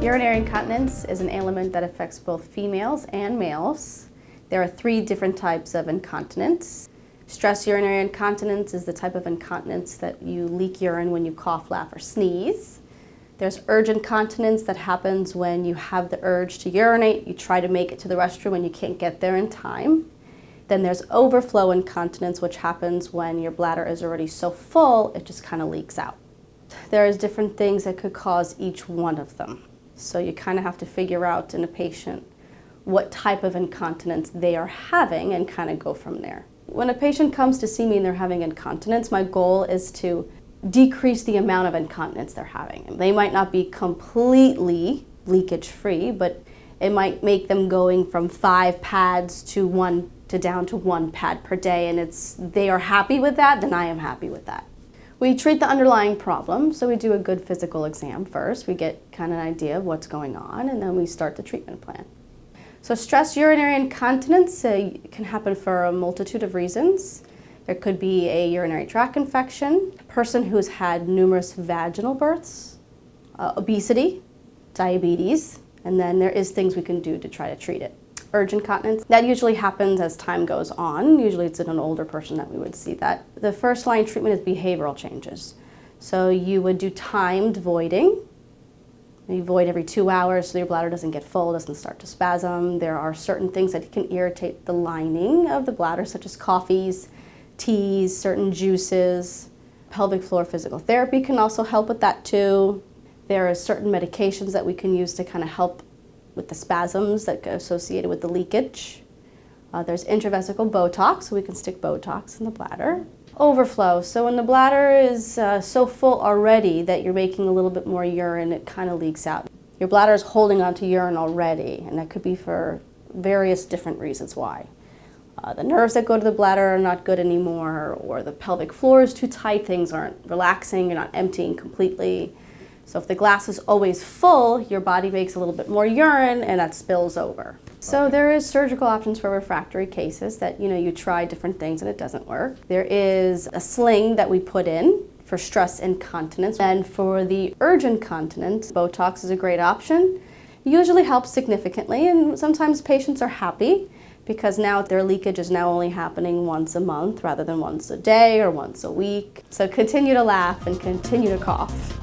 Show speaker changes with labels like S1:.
S1: Urinary incontinence is an ailment that affects both females and males. There are 3 different types of incontinence. Stress urinary incontinence is the type of incontinence that you leak urine when you cough, laugh, or sneeze. There's urge incontinence that happens when you have the urge to urinate, you try to make it to the restroom and you can't get there in time. Then there's overflow incontinence, which happens when your bladder is already so full, it just kind of leaks out. There's different things that could cause each one of them. So you kind of have to figure out in a patient what type of incontinence they are having and kind of go from there. When a patient comes to see me and they're having incontinence, my goal is to decrease the amount of incontinence they're having. They might not be completely leakage-free, but it might make them going from 5 pads to down to 1 pad per day, and they are happy with that, then I am happy with that. We treat the underlying problem, so we do a good physical exam first. We get kind of an idea of what's going on, and then we start the treatment plan. So stress urinary incontinence can happen for a multitude of reasons. There could be a urinary tract infection, a person who's had numerous vaginal births, obesity, diabetes, and then there is things we can do to try to treat it. Urge incontinence, that usually happens as time goes on. Usually it's in an older person that we would see that. The first line treatment is behavioral changes. So you would do timed voiding. You void every 2 hours so your bladder doesn't get full, doesn't start to spasm. There are certain things that can irritate the lining of the bladder, such as coffees, teas, certain juices. Pelvic floor physical therapy can also help with that too. There are certain medications that we can use to kind of help with the spasms that get associated with the leakage. There's intravesical Botox, so we can stick Botox in the bladder. Overflow, so when the bladder is so full already that you're making a little bit more urine, it kind of leaks out. Your bladder is holding onto urine already, and that could be for various different reasons why. The nerves that go to the bladder are not good anymore, or the pelvic floor is too tight, things aren't relaxing, you're not emptying completely. So if the glass is always full, your body makes a little bit more urine and that spills over. So there is surgical options for refractory cases that you try different things and it doesn't work. There is a sling that we put in for stress incontinence. And for the urge incontinence, Botox is a great option. It usually helps significantly, and sometimes patients are happy because now their leakage is now only happening once a month rather than once a day or once a week. So continue to laugh and continue to cough.